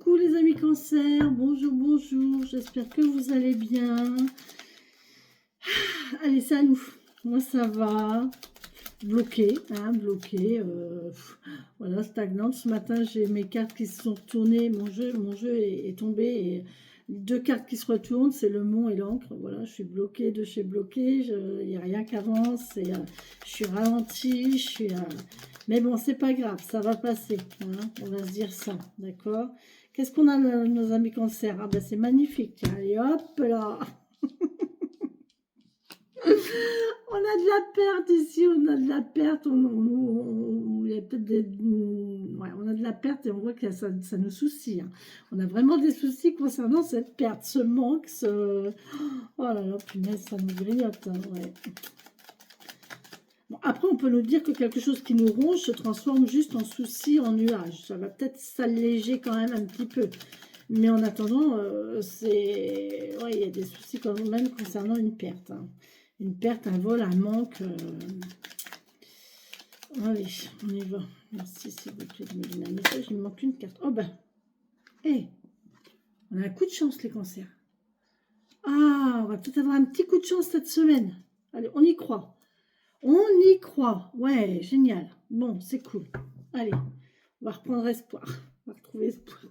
Coucou les amis cancer, bonjour, bonjour, j'espère que vous allez bien. Allez, c'est à nous, moi ça va, bloqué, hein, bloqué, voilà, stagnante. Ce matin j'ai mes cartes qui se sont retournées, mon jeu est tombé et deux cartes qui se retournent, c'est le mont et l'encre. Voilà, je suis bloquée de chez bloqué, il n'y a rien qui avance, et, je suis ralentie, mais bon, c'est pas grave, ça va passer, hein, on va se dire ça, d'accord. Qu'est-ce qu'on a, nos amis cancer? Ah ben c'est magnifique, tiens, allez hop là. On a de la perte ici, on a de la perte, il y a peut-être des... Ouais, on a de la perte et on voit que ça nous soucie, hein. On a vraiment des soucis concernant cette perte, ce manque, ce... Oh là là, punaise, ça nous grignote, hein, ouais. Bon, après, on peut nous dire que quelque chose qui nous ronge se transforme juste en souci, en nuage. Ça va peut-être s'alléger quand même un petit peu. Mais en attendant, c'est... Ouais, il y a des soucis quand même concernant une perte, hein. Une perte, un vol, un manque. Allez, on y va. Merci, s'il vous plaît, de me donner un message. Il me manque une carte. Oh ben, hé, on a un coup de chance, les cancers. Ah, on va peut-être avoir un petit coup de chance cette semaine. Allez, on y croit. On y croit. Ouais, génial. Bon, c'est cool. Allez, on va reprendre espoir. On va retrouver espoir.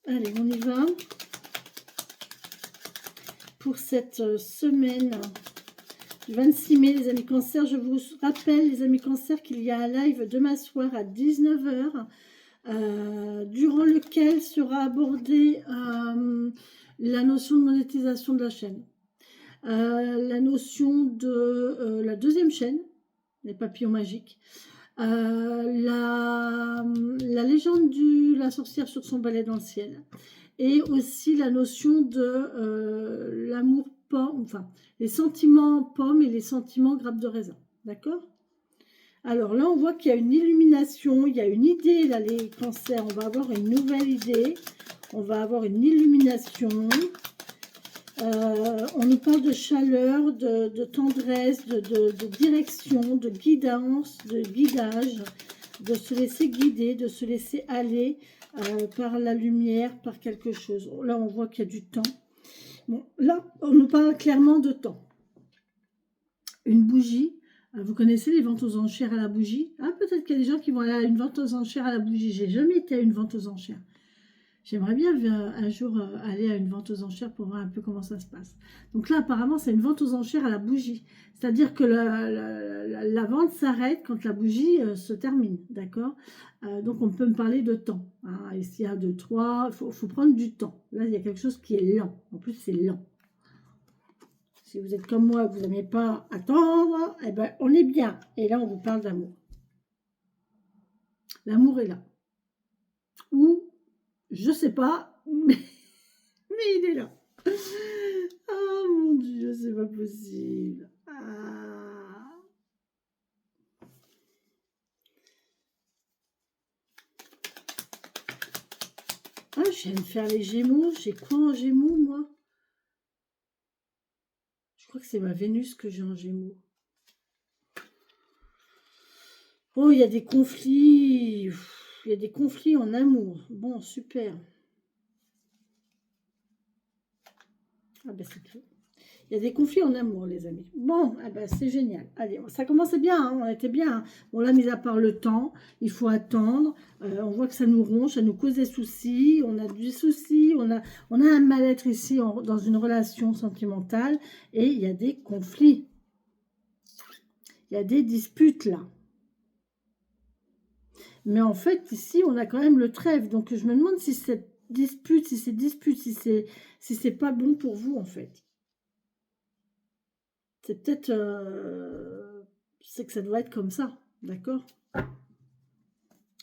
Allez, on y va. Pour cette semaine du 26 mai, les amis cancer, je vous rappelle, les amis cancer, qu'il y a un live demain soir à 19 h, durant lequel sera abordée la notion de monétisation de la chaîne, la notion de la deuxième chaîne, les papillons magiques, la légende de la sorcière sur son balai dans le ciel, et aussi la notion de l'amour pomme, enfin les sentiments pommes et les sentiments grappes de raisin, d'accord. Alors là on voit qu'il y a une illumination, il y a une idée là les cancers, on va avoir une nouvelle idée, on va avoir une illumination. On nous parle de chaleur, de tendresse, de direction, de guidance, de guidage, de se laisser guider, de se laisser aller par la lumière, par quelque chose. Là, on voit qu'il y a du temps. Bon, là, on nous parle clairement de temps. Une bougie. Vous connaissez les ventes aux enchères à la bougie? Ah, peut-être qu'il y a des gens qui vont aller à une vente aux enchères à la bougie. J'ai jamais été à une vente aux enchères. J'aimerais bien un jour aller à une vente aux enchères pour voir un peu comment ça se passe. Donc là, apparemment, c'est une vente aux enchères à la bougie. C'est-à-dire que la vente s'arrête quand la bougie se termine, d'accord. Donc, on peut me parler de temps, hein. Et s'il y a 2, 3, il faut prendre du temps. Là, il y a quelque chose qui est lent. En plus, c'est lent. Si vous êtes comme moi, vous n'aimez pas attendre, eh ben, on est bien. Et là, on vous parle d'amour. L'amour est là. Ou, je sais pas, mais il est là. Oh mon Dieu, c'est pas possible. Ah. Ah, je viens de faire les Gémeaux. J'ai quoi en Gémeaux, moi? Je crois que c'est ma Vénus que j'ai en Gémeaux. Oh, il y a des conflits. Il y a des conflits en amour. Bon, super. Ah ben c'est tout. Il y a des conflits en amour, les amis. Bon, eh ben, c'est génial. Allez, ça commençait bien, hein, on était bien, hein. Bon, là, mis à part le temps, il faut attendre. On voit que ça nous ronge, ça nous cause des soucis. On a des soucis, on a un mal-être ici dans une relation sentimentale. Et il y a des conflits. Il y a des disputes, là. Mais en fait, ici, on a quand même le trêve. Donc, je me demande si cette dispute, si c'est pas bon pour vous, en fait. C'est peut-être... c'est que ça doit être comme ça, d'accord?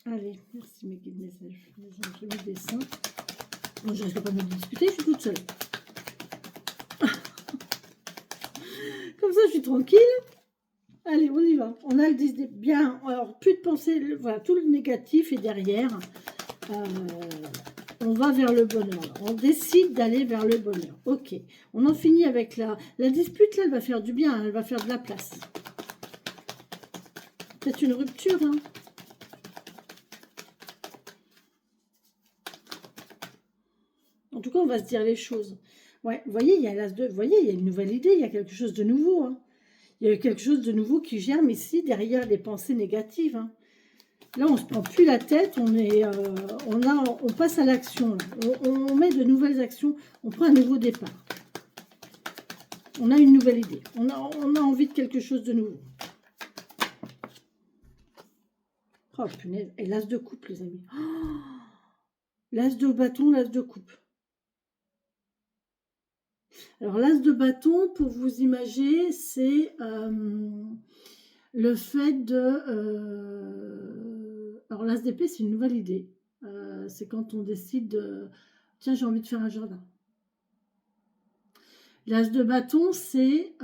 Allez, merci mes guides messages. J'ai mis des seins. Bon, je ne risque pas de me discuter, je suis toute seule. Comme ça, je suis tranquille. Allez, on y va. On a le 10 des... Bien, alors, plus de pensée, voilà, tout le négatif est derrière. On va vers le bonheur. On décide d'aller vers le bonheur. Ok, on en finit avec la dispute, là, elle va faire du bien, elle va faire de la place. Peut-être une rupture, hein. En tout cas, on va se dire les choses. Ouais, vous voyez, il y a l'as de... Vous voyez, il y a une nouvelle idée, il y a quelque chose de nouveau. Hein. Il y a quelque chose de nouveau qui germe ici, derrière les pensées négatives. Hein. Là, on ne se prend plus la tête, on passe à l'action. On met de nouvelles actions, on prend un nouveau départ. On a une nouvelle idée. On a envie de quelque chose de nouveau. Oh, punaise. Et l'as de coupe, les amis. Oh, l'as de bâton, l'as de coupe. Alors, l'as de bâton, pour vous imaginer, c'est le fait de... alors, l'as d'épée, c'est une nouvelle idée. C'est quand on décide de... Tiens, j'ai envie de faire un jardin. L'as de bâton, c'est...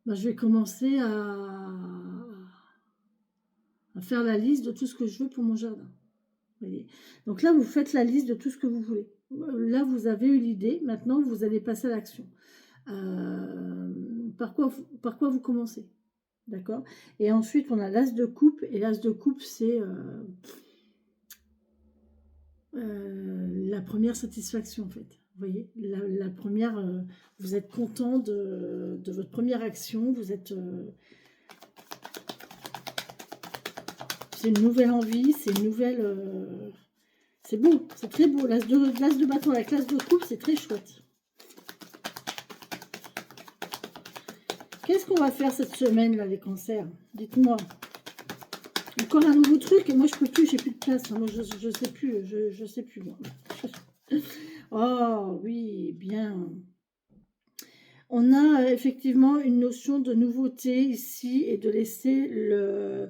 je vais commencer à faire la liste de tout ce que je veux pour mon jardin. Voyez. Donc là, vous faites la liste de tout ce que vous voulez. Là, vous avez eu l'idée. Maintenant, vous allez passer à l'action. Par quoi vous commencez? D'accord? Et ensuite, on a l'as de coupe. Et l'as de coupe, c'est la première satisfaction, en fait. Vous voyez? La première, vous êtes content de votre première action. Vous êtes... c'est une nouvelle envie, c'est une nouvelle... c'est beau, c'est très beau. L'as de bâton avec l'as de coupe, c'est très chouette. Qu'est-ce qu'on va faire cette semaine, là, les cancers? Dites-moi. Encore un nouveau truc, et moi, je peux plus, j'ai plus de place. Hein. Moi, je sais plus, je sais plus, moi. Oh, oui, bien. On a effectivement une notion de nouveauté ici, et de laisser le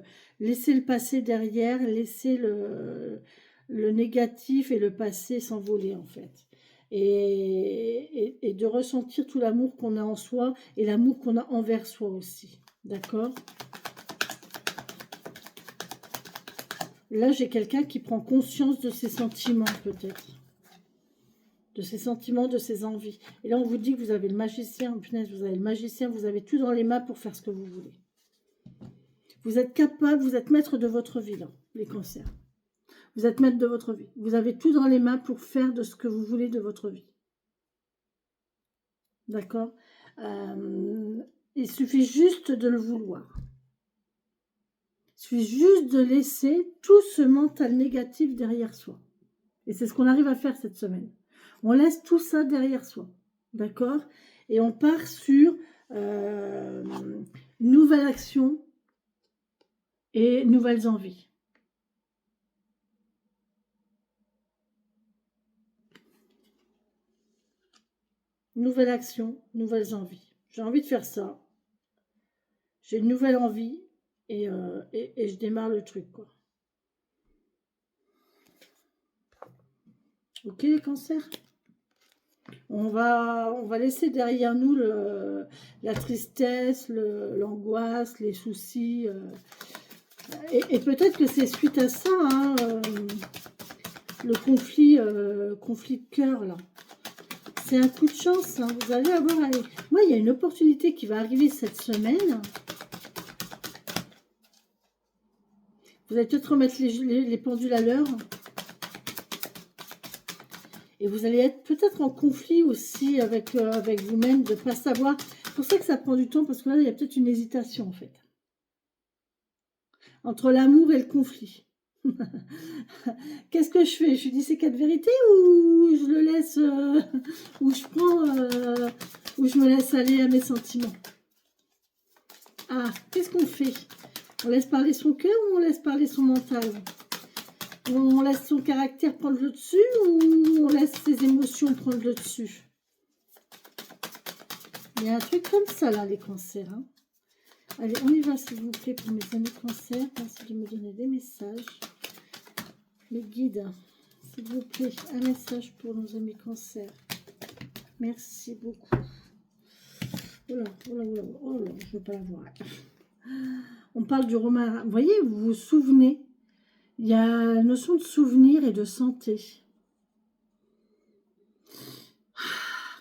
passé derrière, laisser le négatif et le passé s'envoler, en fait. Et de ressentir tout l'amour qu'on a en soi et l'amour qu'on a envers soi aussi. D'accord? Là, j'ai quelqu'un qui prend conscience de ses sentiments, peut-être. De ses sentiments, de ses envies. Et là, on vous dit que vous avez le magicien. Punaise, vous avez le magicien, vous avez tout dans les mains pour faire ce que vous voulez. Vous êtes capable, vous êtes maître de votre vie, là, les cancers. Vous êtes maître de votre vie. Vous avez tout dans les mains pour faire de ce que vous voulez de votre vie. D'accord? Il suffit juste de le vouloir. Il suffit juste de laisser tout ce mental négatif derrière soi. Et c'est ce qu'on arrive à faire cette semaine. On laisse tout ça derrière soi. D'accord? Et on part sur une nouvelle action et nouvelles envies. Nouvelle action, nouvelles envies. J'ai envie de faire ça. J'ai une nouvelle envie et je démarre le truc, quoi. Ok, les cancers? On va laisser derrière nous la tristesse, l'angoisse, les soucis. Et peut-être que c'est suite à ça, hein, le conflit de cœur, là. C'est un coup de chance, hein. Vous allez avoir... Moi, il y a une opportunité qui va arriver cette semaine. Vous allez peut-être remettre les pendules à l'heure. Et vous allez être peut-être en conflit aussi avec vous-même, de ne pas savoir. C'est pour ça que ça prend du temps, parce que là, il y a peut-être une hésitation, en fait. Entre l'amour et le conflit. Qu'est-ce que je fais? Je dis ces 4 vérités ou je le laisse, ou je prends, ou je me laisse aller à mes sentiments? Ah, qu'est-ce qu'on fait? On laisse parler son cœur ou on laisse parler son mental? On laisse son caractère prendre le dessus ou on laisse ses émotions prendre le dessus? Il y a un truc comme ça là, les cancers. Hein. Allez, on y va s'il vous plaît pour mes amis cancers. Merci de me donner des messages. Les guides, s'il vous plaît, un message pour nos amis cancers. Merci beaucoup. Oh là, oh là, oh là, oh là, je ne veux pas la voir. On parle du romarin. Vous voyez, vous vous souvenez. Il y a la notion de souvenir et de santé.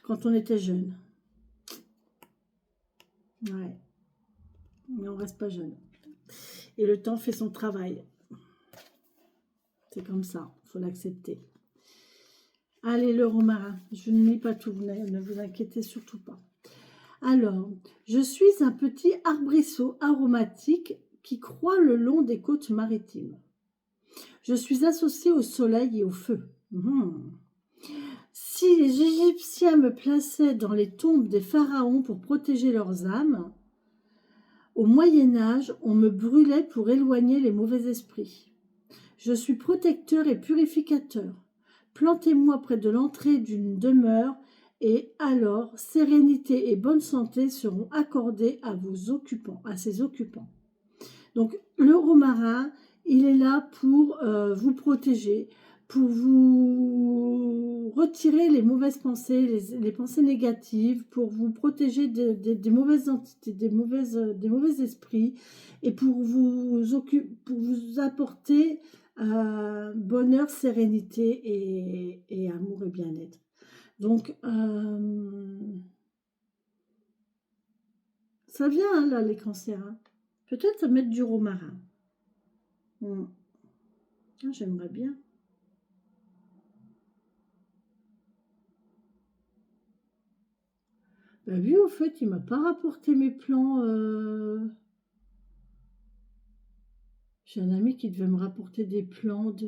Quand on était jeune. Ouais. Mais on ne reste pas jeune. Et le temps fait son travail. C'est comme ça, il faut l'accepter. Allez, le romarin. Je ne lis pas tout, ne vous inquiétez surtout pas. Alors, je suis un petit arbrisseau aromatique qui croît le long des côtes maritimes. Je suis associé au soleil et au feu. Si les Égyptiens me plaçaient dans les tombes des pharaons pour protéger leurs âmes, au Moyen-Âge, on me brûlait pour éloigner les mauvais esprits. Je suis protecteur et purificateur. Plantez-moi près de l'entrée d'une demeure et alors sérénité et bonne santé seront accordées à vos occupants, à ses occupants. Donc le romarin, il est là pour vous protéger, pour vous retirer les mauvaises pensées, les pensées négatives, pour vous protéger des mauvaises entités, des mauvais esprits, et pour vous apporter bonheur, sérénité et amour et bien-être. Donc, ça vient hein, là, les cancers. Hein. Peut-être mettre du romarin. Ah, j'aimerais bien. Bah lui, au fait, il m'a pas rapporté mes plans. J'ai un ami qui devait me rapporter des plans du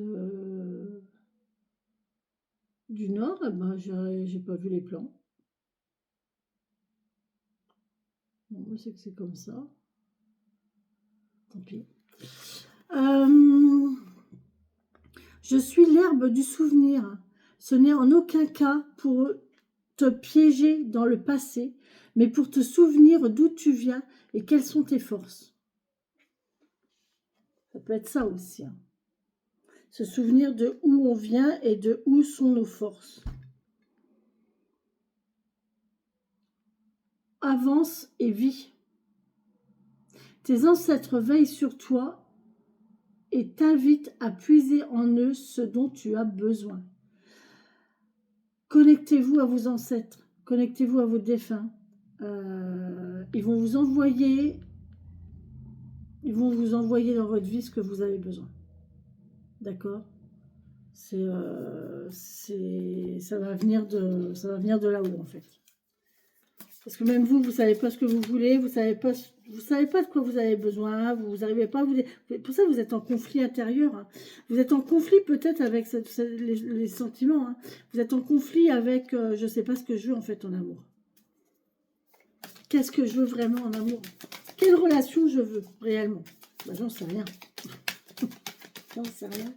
Nord. Et ben, j'ai pas vu les plans. Bon, c'est que c'est comme ça. Tant pis. Je suis l'herbe du souvenir. Ce n'est en aucun cas pour te piéger dans le passé, mais pour te souvenir d'où tu viens et quelles sont tes forces. Ça peut être ça aussi. Hein. Se souvenir de où on vient et de où sont nos forces. Avance et vis. Tes ancêtres veillent sur toi et t'invitent à puiser en eux ce dont tu as besoin. Connectez-vous à vos ancêtres, connectez-vous à vos défunts. Ils vont vous envoyer dans votre vie ce que vous avez besoin. D'accord ? Ça va venir de là-haut en fait. Parce que même vous savez pas ce que vous voulez, vous savez pas de quoi vous avez besoin, vous n'arrivez pas à vous... Pour ça, vous êtes en conflit intérieur. Hein. Vous êtes en conflit peut-être avec les sentiments. Hein. Vous êtes en conflit avec je sais pas ce que je veux en fait en amour. Qu'est-ce que je veux vraiment en amour? Quelle relation je veux réellement? Ben, j'en sais rien. J'en sais rien.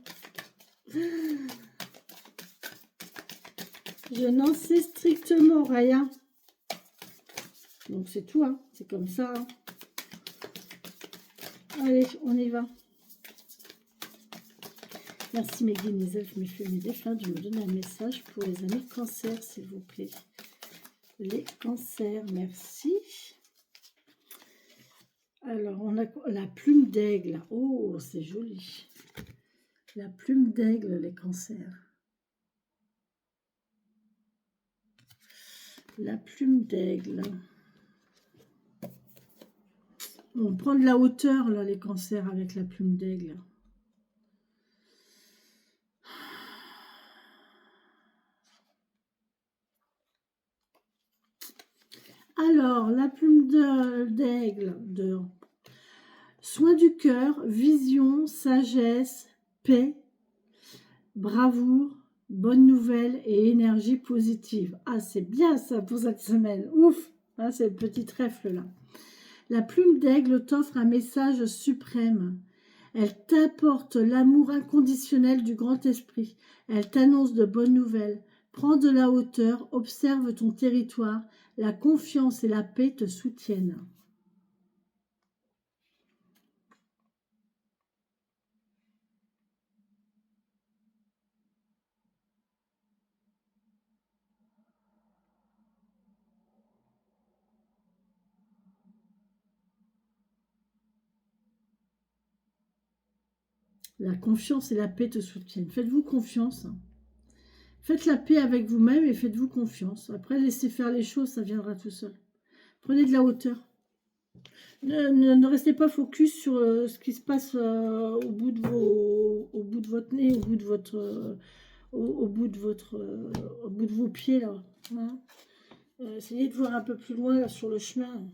Je n'en sais strictement rien. Donc c'est tout, hein. C'est comme ça. Hein. Allez, on y va. Merci mes guides, mes elfes, mes fées, mes défunts de me donner un message pour les amis cancers, s'il vous plaît. Les cancers, merci. Alors, on a la plume d'aigle. Oh, c'est joli. La plume d'aigle, les cancers. La plume d'aigle. On prend de la hauteur, là, les cancers, avec la plume d'aigle. Alors, la plume d'aigle, de soin du cœur, vision, sagesse, paix, bravoure, bonne nouvelle et énergie positive. Ah, c'est bien ça pour cette semaine. Ouf, ah, c'est le petit trèfle là. La plume d'aigle t'offre un message suprême. Elle t'apporte l'amour inconditionnel du grand esprit. Elle t'annonce de bonnes nouvelles. Prends de la hauteur, observe ton territoire. La confiance et la paix te soutiennent. La confiance et la paix te soutiennent. Faites-vous confiance. Faites la paix avec vous-même et faites-vous confiance. Après, laissez faire les choses, ça viendra tout seul. Prenez de la hauteur. Ne restez pas focus sur ce qui se passe au bout de votre nez, au bout de au bout de au bout de vos pieds, là. Hein. Essayez de voir un peu plus loin, là, sur le chemin.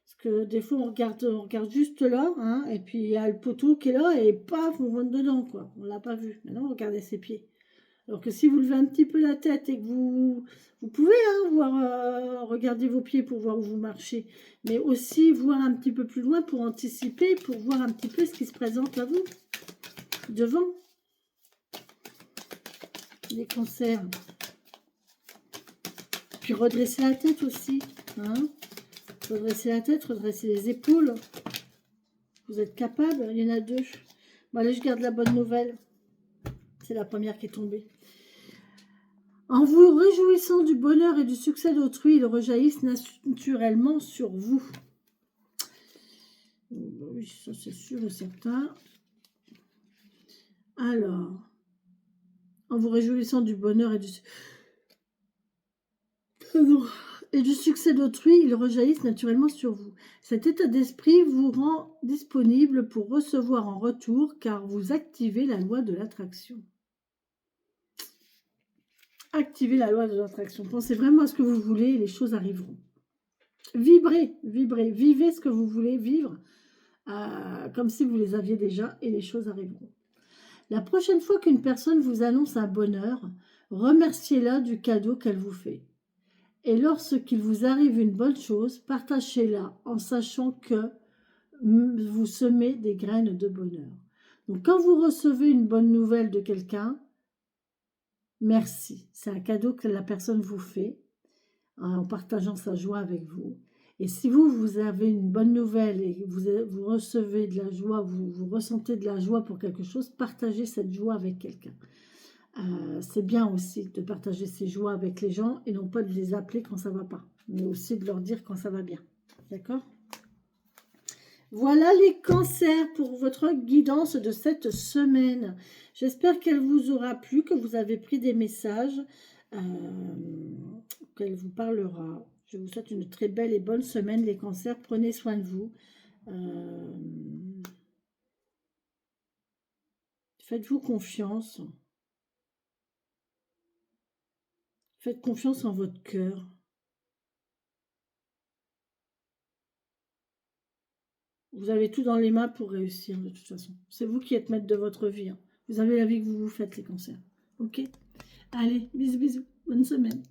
Parce que des fois, on regarde juste là, hein, et puis il y a le poteau qui est là, et paf, on rentre dedans, quoi. On l'a pas vu. Maintenant, regardez ses pieds. Alors que si vous levez un petit peu la tête et que vous pouvez hein, voir, regarder vos pieds pour voir où vous marchez, mais aussi voir un petit peu plus loin pour anticiper, pour voir un petit peu ce qui se présente à vous, devant. Les cancers. Puis redresser la tête aussi. Hein, redresser la tête, redresser les épaules. Vous êtes capable, il y en a deux. Bon, allez, je garde la bonne nouvelle. C'est la première qui est tombée. En vous réjouissant du bonheur et du succès d'autrui, ils rejaillissent naturellement sur vous. Oui, ça c'est sûr et certain. Alors, en vous réjouissant du bonheur et du succès d'autrui, ils rejaillissent naturellement sur vous. Cet état d'esprit vous rend disponible pour recevoir en retour, car vous activez la loi de l'attraction. Activez la loi de l'attraction. Pensez vraiment à ce que vous voulez et les choses arriveront. Vibrez, vibrez, vivez ce que vous voulez vivre comme si vous les aviez déjà et les choses arriveront. La prochaine fois qu'une personne vous annonce un bonheur, remerciez-la du cadeau qu'elle vous fait. Et lorsqu'il vous arrive une bonne chose, partagez-la en sachant que vous semez des graines de bonheur. Donc quand vous recevez une bonne nouvelle de quelqu'un, merci. C'est un cadeau que la personne vous fait en partageant sa joie avec vous. Et si vous avez une bonne nouvelle et vous recevez de la joie, vous ressentez de la joie pour quelque chose, partagez cette joie avec quelqu'un. C'est bien aussi de partager ses joies avec les gens et non pas de les appeler quand ça ne va pas, mais aussi de leur dire quand ça va bien. D'accord ? Voilà les cancers pour votre guidance de cette semaine. J'espère qu'elle vous aura plu, que vous avez pris des messages, qu'elle vous parlera. Je vous souhaite une très belle et bonne semaine, les cancers. Prenez soin de vous. Faites-vous confiance. Faites confiance en votre cœur. Vous avez tout dans les mains pour réussir, de toute façon. C'est vous qui êtes maître de votre vie. Hein. Vous avez la vie que vous vous faites, les cancers. Ok ? Allez, bisous, bisous. Bonne semaine.